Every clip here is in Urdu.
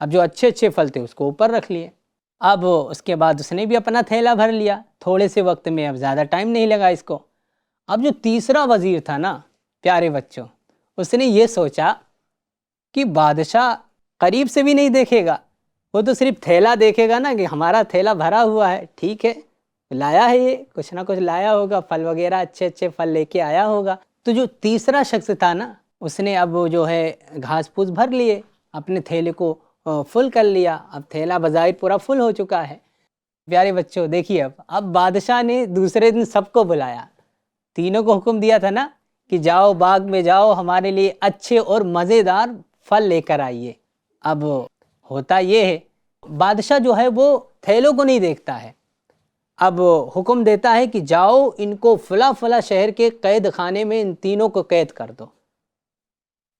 اب جو اچھے اچھے پھل تھے اس کو اوپر رکھ لیے. اب اس کے بعد اس نے بھی اپنا تھیلا بھر لیا تھوڑے سے وقت میں. اب زیادہ ٹائم نہیں لگا اس کو. اب جو تیسرا وزیر تھا نا پیارے بچوں، اس نے یہ سوچا کہ بادشاہ قریب سے بھی نہیں دیکھے گا، وہ تو صرف تھیلا دیکھے گا نا کہ ہمارا تھیلا بھرا ہوا ہے، ٹھیک ہے لایا ہے، یہ کچھ نہ کچھ لایا ہوگا، پھل وغیرہ اچھے اچھے پھل لے کے آیا ہوگا. تو جو تیسرا شخص تھا نا اس نے اب جو ہے گھاس پھوس بھر لیے، اپنے تھیلے کو فل کر لیا. اب تھیلا بظاہر پورا فل ہو چکا ہے. پیارے بچوں دیکھیے اب بادشاہ نے دوسرے دن سب کو بلایا، تینوں کو حکم دیا تھا نا کہ جاؤ باغ میں جاؤ، ہمارے لیے اچھے اور مزیدار پھل لے کر آئیے. اب ہوتا یہ ہے بادشاہ جو ہے وہ تھیلوں کو نہیں دیکھتا ہے، اب حکم دیتا ہے کہ جاؤ ان کو فلاں فلاں شہر کے قید خانے میں ان تینوں کو قید کر دو،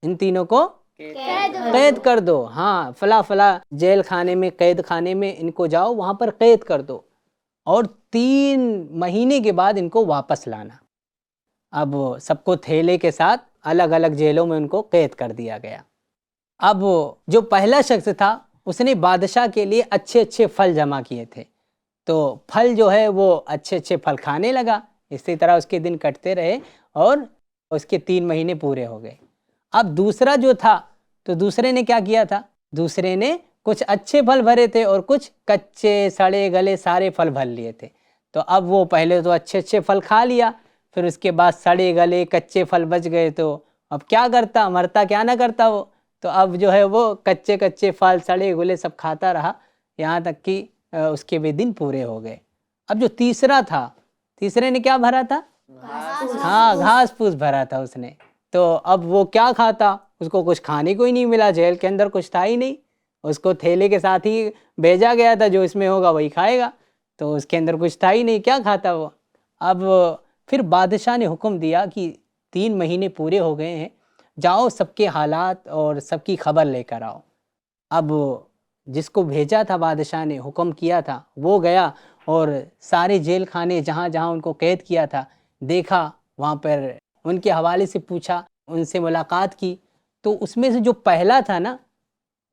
ان تینوں کو قید کر دو. ہاں فلاں فلاں جیل خانے میں قید خانے میں ان کو جاؤ وہاں پر قید کر دو، اور 3 مہینے کے بعد ان کو واپس لانا. اب سب کو تھیلے کے ساتھ الگ الگ جیلوں میں ان کو قید کر دیا گیا. اب جو پہلا شخص تھا اس نے بادشاہ کے لیے اچھے اچھے پھل جمع کیے تھے، تو پھل جو ہے وہ اچھے اچھے پھل کھانے لگا. اسی طرح اس کے دن کٹتے رہے اور اس کے 3 مہینے پورے ہو گئے. اب دوسرا جو تھا تو دوسرے نے کیا کیا تھا، دوسرے نے کچھ اچھے پھل بھرے تھے اور کچھ کچے سڑے گلے سارے پھل بھر لیے تھے. تو اب وہ پہلے تو اچھے اچھے پھل کھا لیا، پھر اس کے بعد سڑے گلے کچے پھل بچ گئے، تو اب کیا کرتا، مرتا کیا نہ کرتا وہ. تو اب جو ہے وہ کچے کچے پھل سڑے گلے سب کھاتا رہا یہاں تک کہ اس کے بھی دن پورے ہو گئے. اب جو تیسرا تھا، تیسرے نے کیا بھرا تھا، ہاں گھاس پھوس بھرا تھا اس نے. تو اب وہ کیا کھاتا، اس کو کچھ کھانے کو ہی نہیں ملا، جیل کے اندر کچھ تھا ہی نہیں، اس کو تھیلے کے ساتھ ہی بھیجا گیا تھا جو اس میں ہوگا وہی کھائے گا، تو اس کے اندر کچھ تھا ہی نہیں، کیا کھاتا وہ. اب پھر بادشاہ نے حکم دیا کہ 3 مہینے پورے ہو گئے ہیں، جاؤ سب کے حالات اور سب کی خبر لے کر آؤ. اب جس کو بھیجا تھا بادشاہ نے حکم کیا تھا وہ گیا اور سارے جیل خانے جہاں جہاں ان کو قید کیا تھا دیکھا، وہاں پر ان کے حوالے سے پوچھا، ان سے ملاقات کی. تو اس میں سے جو پہلا تھا نا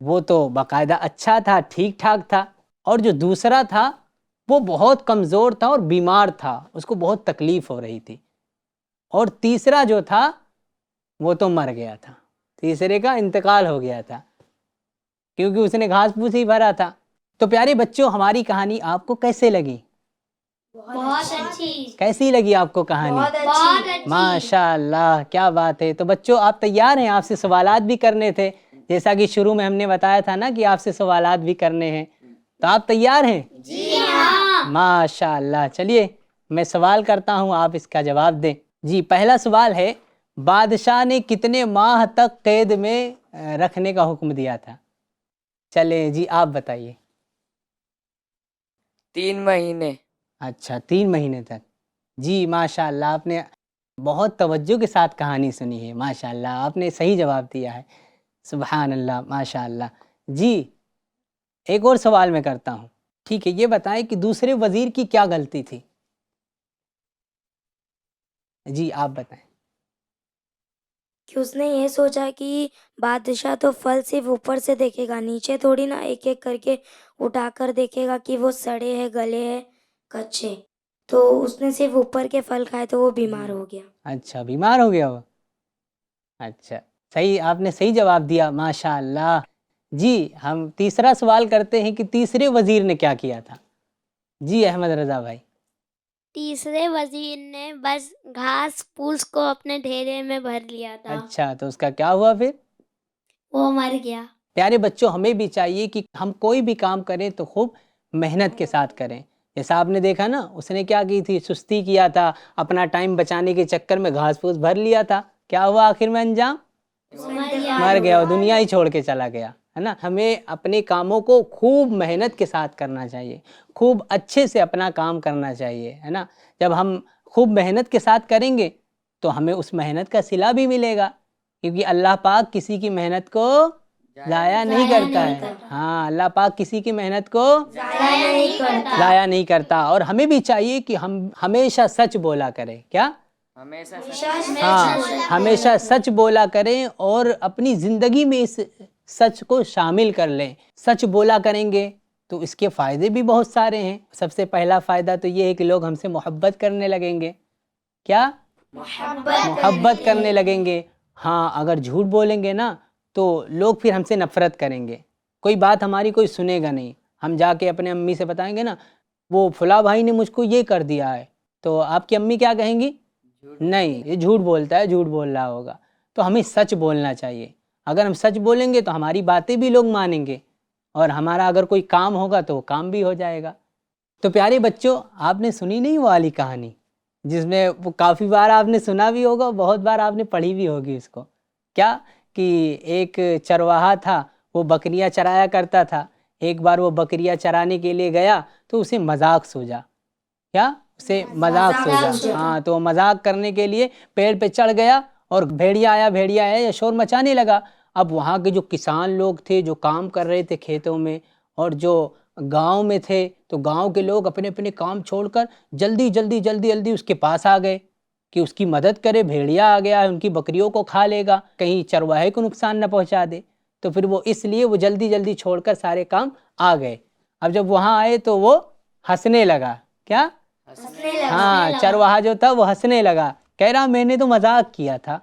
وہ تو باقاعدہ اچھا تھا، ٹھیک ٹھاک تھا، اور جو دوسرا تھا وہ بہت کمزور تھا اور بیمار تھا، اس کو بہت تکلیف ہو رہی تھی، اور تیسرا جو تھا وہ تو مر گیا تھا، تیسرے کا انتقال ہو گیا تھا کیونکہ اس نے گھاس پھوس ہی بھرا تھا. تو پیارے بچوں ہماری کہانی آپ کو کیسے لگی، بہت اچھی، کیسی لگی آپ کو کہانی؟ بہت اچھی. ماشاء اللہ کیا بات ہے. تو بچوں آپ تیار ہیں، آپ سے سوالات بھی کرنے تھے، جیسا کہ شروع میں ہم نے بتایا تھا نا کہ آپ سے سوالات بھی کرنے ہیں، تو آپ تیار ہیں؟ جی ہاں. ماشاء اللہ. چلیے میں سوال کرتا ہوں، آپ اس کا جواب دیں. جی پہلا سوال ہے، بادشاہ نے کتنے ماہ تک قید میں رکھنے کا حکم دیا تھا؟ چلیں جی آپ بتائیے. 3 مہینے. اچھا 3 مہینے تک. جی ماشاء اللہ آپ نے بہت توجہ کے ساتھ کہانی سنی ہے، ماشاء اللہ آپ نے صحیح جواب دیا ہے، سبحان اللہ ماشاء اللہ. جی ایک اور سوال میں کرتا ہوں، ٹھیک ہے، یہ بتائیں کہ دوسرے وزیر کی کیا غلطی تھی؟ جی آپ بتائیں. کہ اس نے یہ سوچا کہ بادشاہ تو پھل صرف اوپر سے دیکھے گا، نیچے تھوڑی نا ایک ایک کر کے اٹھا کر دیکھے گا کہ وہ سڑے ہیں گلے ہیں کچے. تو اس نے صرف اوپر کے پھل کھائے تو وہ بیمار ہو گیا. اچھا بیمار ہو گیا وہ. اچھا صحیح، آپ نے صحیح جواب دیا ماشاء اللہ. جی ہم تیسرا سوال کرتے ہیں کہ تیسرے وزیر نے کیا کیا تھا؟ جی احمد رضا بھائی. تیسرے وزیر نے بس گھاس پھوس کو اپنے ڈھیرے میں بھر لیا تھا. اچھا تو اس کا کیا ہوا پھر؟ وہ مر گیا. پیارے بچوں ہمیں بھی چاہیے کہ ہم کوئی بھی کام کریں تو خوب محنت کے ساتھ کریں. جیسا آپ نے دیکھا نا اس نے کیا کی تھی، سستی کیا تھا، اپنا ٹائم بچانے کے چکر میں گھاس پھوس بھر لیا تھا، کیا ہوا آخر میں انجام؟ مر گیا اور دنیا ہی چھوڑ کے چلا گیا ہے نا. ہمیں اپنے کاموں کو خوب محنت کے ساتھ کرنا چاہیے، خوب اچھے سے اپنا کام کرنا چاہیے ہے نا. جب ہم خوب محنت کے ساتھ کریں گے تو ہمیں اس محنت کا صلہ بھی ملے گا، کیونکہ اللہ پاک کسی کی محنت کو ضائع نہیں کرتا ہے. ہاں اللہ پاک کسی کی محنت کو ضائع نہیں کرتا. اور ہمیں بھی چاہیے کہ ہم ہمیشہ سچ بولا کریں. کیا؟ ہاں ہمیشہ سچ بولا کریں اور اپنی زندگی میں اس سچ کو شامل کر لیں. سچ بولا کریں گے تو اس کے فائدے بھی بہت سارے ہیں. سب سے پہلا فائدہ تو یہ ہے کہ لوگ ہم سے محبت کرنے لگیں گے. کیا؟ محبت کرنے لگیں گے. ہاں اگر جھوٹ بولیں گے نا تو لوگ پھر ہم سے نفرت کریں گے. کوئی بات ہماری کوئی سنے گا نہیں. ہم جا کے اپنے امی سے بتائیں گے نا وہ فلاں بھائی نے مجھ کو یہ کر دیا ہے، تو آپ کی امی کیا کہیں گی؟ نہیں، یہ جھوٹ بولتا ہے، جھوٹ بول رہا ہوگا. تو ہمیں سچ بولنا چاہیے. اگر ہم سچ بولیں گے تو ہماری باتیں بھی لوگ مانیں گے، اور ہمارا اگر کوئی کام ہوگا تو وہ کام بھی ہو جائے گا. تو پیارے بچوں، آپ نے سنی نہیں وہ والی کہانی جس میں وہ کافی بار آپ نے سنا بھی ہوگا، بہت بار آپ نے پڑھی بھی ہوگی اس کو. کیا کہ ایک چرواہا تھا، وہ بکریاں چرایا کرتا تھا. ایک بار وہ بکریاں چرانے کے لیے گیا تو اسے مذاق سوجا. کیا؟ اسے مذاق سوجا. ہاں، تو وہ مذاق کرنے کے لیے پیڑ پہ چڑھ گیا اور بھیڑیا آیا یا شور مچانے لگا. اب وہاں کے جو کسان لوگ تھے جو کام کر رہے تھے کھیتوں میں، اور جو گاؤں میں تھے، تو گاؤں کے لوگ اپنے اپنے کام چھوڑ کر جلدی اس کے پاس آ گئے کہ اس کی مدد کرے. بھیڑیا آ گیا ہے، ان کی بکریوں کو کھا لے گا، کہیں چرواہے کو نقصان نہ پہنچا دے. تو پھر وہ اس لیے وہ جلدی چھوڑ کر سارے کام آ گئے. اب جب وہاں آئے تو وہ ہنسنے لگا. کیا؟ ہاں، چرواہا جو تھا وہ ہنسنے لگا، کہہ رہا میں نے تو مذاق کیا تھا.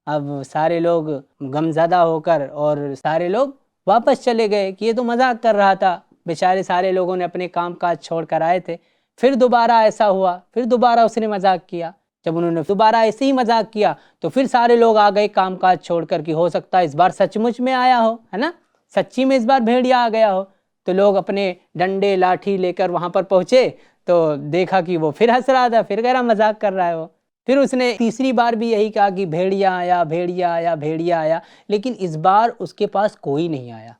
اب سارے لوگ غمزدہ ہو کر اور سارے لوگ واپس چلے گئے کہ یہ تو مذاق کر رہا تھا. بیچارے سارے لوگوں نے اپنے کام کاج چھوڑ کر آئے تھے. پھر دوبارہ ایسا ہوا، پھر دوبارہ اس نے مذاق کیا. جب انہوں نے دوبارہ ایسے ہی مذاق کیا تو پھر سارے لوگ آ گئے کام کاج چھوڑ کر کہ ہو سکتا ہے اس بار سچ مچ میں آیا ہو، ہے نا، سچی میں اس بار بھیڑیا آ گیا ہو. تو لوگ اپنے ڈنڈے لاٹھی لے کر وہاں پر پہنچے تو دیکھا کہ وہ پھر ہنس رہا تھا، پھر کہہ رہا مذاق کر رہا ہے وہ. پھر اس نے تیسری بار بھی یہی کہا کہ بھیڑیا آیا، لیکن اس بار اس کے پاس کوئی نہیں آیا.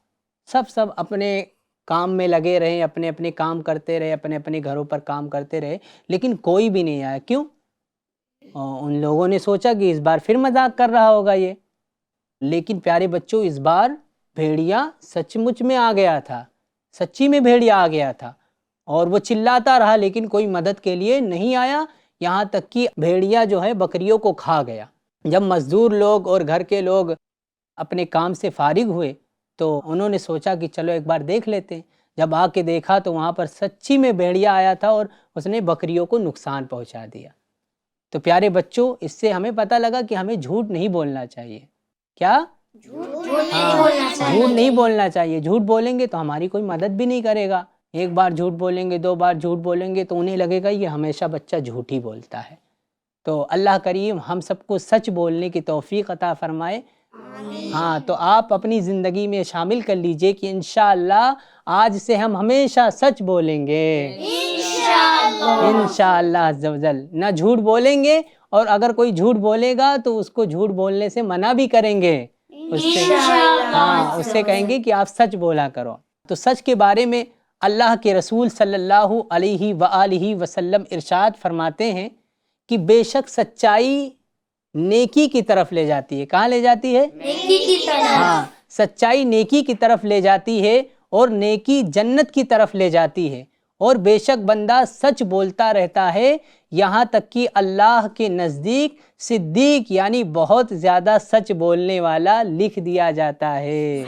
سب اپنے کام میں لگے رہے، اپنے اپنے کام کرتے رہے، اپنے اپنے گھروں پر کام کرتے رہے، لیکن کوئی بھی نہیں آیا. کیوں؟ ان لوگوں نے سوچا کہ اس بار پھر مذاق کر رہا ہوگا یہ. لیکن پیارے بچوں، اس بار بھیڑیا سچ مچ میں آ گیا تھا، سچی میں بھیڑیا آ گیا تھا، اور وہ چلاتا رہا لیکن کوئی مدد کے لیے نہیں آیا. یہاں تک کہ بھیڑیا جو ہے بکریوں کو کھا گیا. جب مزدور لوگ اور گھر کے لوگ اپنے کام سے فارغ ہوئے تو انہوں نے سوچا کہ چلو ایک بار دیکھ لیتے ہیں. جب آ کے دیکھا تو وہاں پر سچی میں بھیڑیا آیا تھا اور اس نے بکریوں کو نقصان پہنچا دیا. تو پیارے بچوں، اس سے ہمیں پتہ لگا کہ ہمیں جھوٹ نہیں بولنا چاہیے. کیا؟ جھوٹ نہیں بولنا چاہیے. جھوٹ بولیں گے تو ہماری کوئی مدد بھی نہیں کرے گا. ایک بار جھوٹ بولیں گے، دو بار جھوٹ بولیں گے تو انہیں لگے گا یہ ہمیشہ بچہ جھوٹ ہی بولتا ہے. تو اللہ کریم ہم سب کو سچ بولنے کی توفیق عطا فرمائے. ہاں، تو آپ اپنی زندگی میں شامل کر لیجئے کہ انشاءاللہ آج سے ہم ہمیشہ سچ بولیں گے. انشاءاللہ عز و جل نہ جھوٹ بولیں گے، اور اگر کوئی جھوٹ بولے گا تو اس کو جھوٹ بولنے سے منع بھی کریں گے. اس سے کہیں گے کہ آپ سچ بولا کرو. تو سچ کے بارے میں اللہ کے رسول صلی اللہ علیہ وآلہ وسلم ارشاد فرماتے ہیں کہ بے شک سچائی نیکی کی طرف لے جاتی ہے. کہاں لے جاتی ہے؟ نیکی کی طرف. ہاں، سچائی نیکی کی طرف لے جاتی ہے، اور نیکی جنت کی طرف لے جاتی ہے. اور بے شک بندہ سچ بولتا رہتا ہے یہاں تک کہ اللہ کے نزدیک صدیق یعنی بہت زیادہ سچ بولنے والا لکھ دیا جاتا ہے.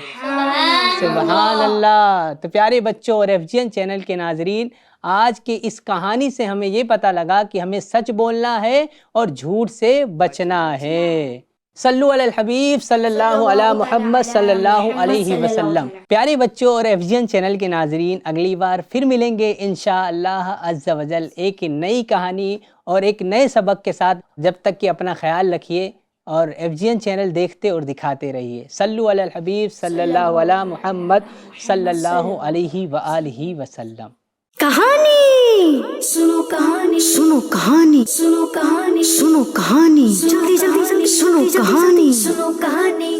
سبحان اللہ. تو پیارے بچوں اور FGN چینل کے ناظرین، آج کے اس کہانی سے ہمیں یہ پتہ لگا کہ ہمیں سچ بولنا ہے اور جھوٹ سے بچنا ہے. صلو علی الحبیب صلی اللہ علی محمد صلی اللہ علیہ وسلم. پیارے بچوں اور FGN چینل کے ناظرین، اگلی بار پھر ملیں گے انشاءاللہ عز و جل ایک نئی کہانی اور ایک نئے سبق کے ساتھ. جب تک کہ اپنا خیال رکھیے اور FGN چینل دیکھتے اور دکھاتے رہیے. صلو علی الحبیب صلی اللہ علی محمد صلی اللہ علیہ وآلہ وسلم. کہانی سنو، کہانی سنو، کہانی سنو، کہانی سنو، کہانی جلدی سنو، کہانی سنو، کہانی.